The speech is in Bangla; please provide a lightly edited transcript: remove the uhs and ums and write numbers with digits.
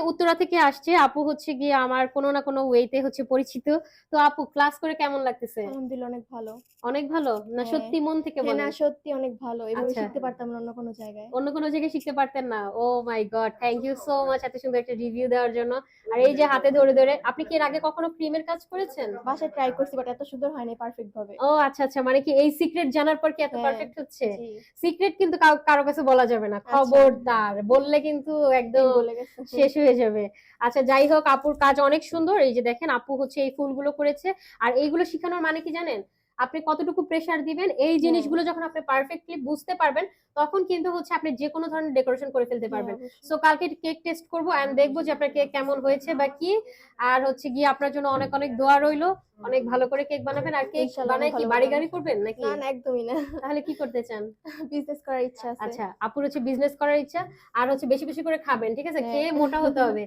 উত্তরা থেকে আসছে। আপু হচ্ছে গিয়ে আমার কোনো না কোনো ওয়েতে হচ্ছে পরিচিত। তো আপু ক্লাস করে কেমন লাগতেছে? আলহামদুলিল্লাহ অনেক ভালো। অনেক ভালো? না হ্যাঁ। সত্যি মন থেকে হ্যাঁ, না বলেন? সত্যি অনেক ভালো। এভাবে আচ্ছা। শিখতে পারতাম না অন্য কোনো জায়গায়। অন্য কোনো জায়গায় শিখতে পারতেন না? Oh my God! Thank you so much এত সুন্দর একটা রিভিউ দেওয়ার জন্য। আর এই যে হাতে ধরে, ধরে আপনি কি এর আগে কখনো ক্রিমের কাজ করেছেন? বাসায় ট্রাই করছি বাট এত সুন্দর হয়নি পারফেক্ট ভাবে। ও আচ্ছা, আচ্ছা। মানে কি এই সিক্রেট জানার পর কি এত হ্যাঁ, পারফেক্ট হচ্ছে? জি। সিক্রেট কিন্তু কারো কাছে বলা যাবে না। আচ্ছা, খবরদার! বললে কিন্তু দিন একদম বলে গেছে। শেষ হয়ে যাবে। আচ্ছা যাই হোক আপুর কাজ অনেক সুন্দর। এই যে দেখেন আপু হচ্ছে এই ফুলগুলো করেছে। আর এইগুলো শিখানোর মানে কি জানেন? আপনি কতটুকু প্রেশার দিবেন এই হ্যাঁ, জিনিসগুলো যখন আপনি পারফেক্টলি বুঝতে পারবেন তখন কিন্তু হচ্ছে আপনি যেকোনো ধরনের ডেকোরেশন করে ফেলতে হ্যাঁ পারবেন। অবশ্যই। সো কালকে কেক টেস্ট করব এন্ড দেখব যে আপনার কেক কেমন হয়েছে বা কি। আর হচ্ছে গিয়ে আপনার জন্য অনেক, অনেক দোয়া রইলো। অনেক ভালো করে কেক বানাবেন। আর কেক ইনশাআল্লাহ অনেক বানায় কি ভালো বাড়ি বানাবো। গাড়ি করবেন না, নাকি? না একদমই না। তাহলে কি করতে চান? বিজনেস করার ইচ্ছা আছে। আচ্ছা, আপুর হচ্ছে বিজনেস করার ইচ্ছা। আর হচ্ছে বেশি, বেশি করে খাবেন। ঠিক আছে? হ্যাঁ। খেয়ে মোটা হতে হবে।